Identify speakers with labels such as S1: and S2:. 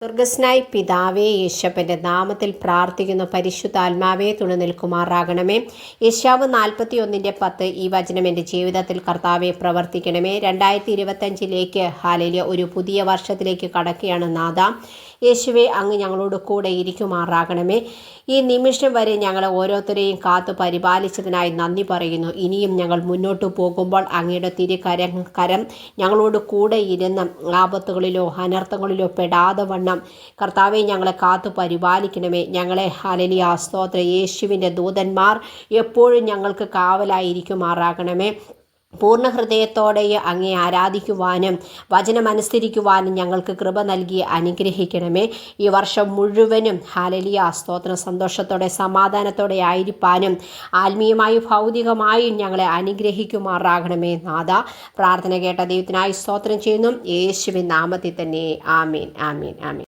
S1: സ്വർഗസ്നായ പിതാവേ, യേശപ്പൻ്റെ നാമത്തിൽ പ്രാർത്ഥിക്കുന്ന പരിശുദ്ധാത്മാവേ തുണ നിൽക്കുമാറാകണമേ. യേശാവ് 41:10 ഈ വചനം എൻ്റെ ജീവിതത്തിൽ കർത്താവെ പ്രവർത്തിക്കണമേ. 2025 ഹാലേലൂയ, ഒരു പുതിയ വർഷത്തിലേക്ക് കടക്കുകയാണ് നാഥ. യേശുവെ, അങ്ങ് ഞങ്ങളോട് കൂടെ ഇരിക്കുമാറാകണമേ. ഈ നിമിഷം വരെ ഞങ്ങളെ ഓരോരുത്തരെയും കാത്തു പരിപാലിച്ചതിനായി നന്ദി പറയുന്നു. ഇനിയും ഞങ്ങൾ മുന്നോട്ട് പോകുമ്പോൾ അങ്ങയുടെ കരം ഞങ്ങളോട് കൂടെ ഇരുന്ന് ആപത്തുകളിലോ അനർത്ഥങ്ങളിലോ പെടാതെ വണ്ണം കർത്താവെ ഞങ്ങളെ കാത്തു പരിപാലിക്കണമേ. ഞങ്ങളെ ഹല്ലേലൂയ സ്തോത്ര യേശുവിൻ്റെ ദൂതന്മാർ എപ്പോഴും ഞങ്ങൾക്ക് കാവലായിരിക്കുമാറാകണമേ. പൂർണ്ണ ഹൃദയത്തോടെ അങ്ങേ ആരാധിക്കുവാനും വചനമനുസരിക്കുവാനും ഞങ്ങൾക്ക് കൃപ നൽകി അനുഗ്രഹിക്കണമേ. ഈ വർഷം മുഴുവനും ഹല്ലേലൂയ സ്തോത്രം സന്തോഷത്തോടെ സമാധാനത്തോടെ ആയിരിക്കാനും ആത്മീയമായും ഭൗതികമായും ഞങ്ങളെ അനുഗ്രഹിക്കുമാറാകണമേ നാഥ. പ്രാർത്ഥന കേട്ട ദൈവത്തിനായി സ്തോത്രം ചെയ്യുന്നു. യേശുവിൻ നാമത്തിൽ തന്നെ ആമേൻ, ആമേൻ, ആമേൻ.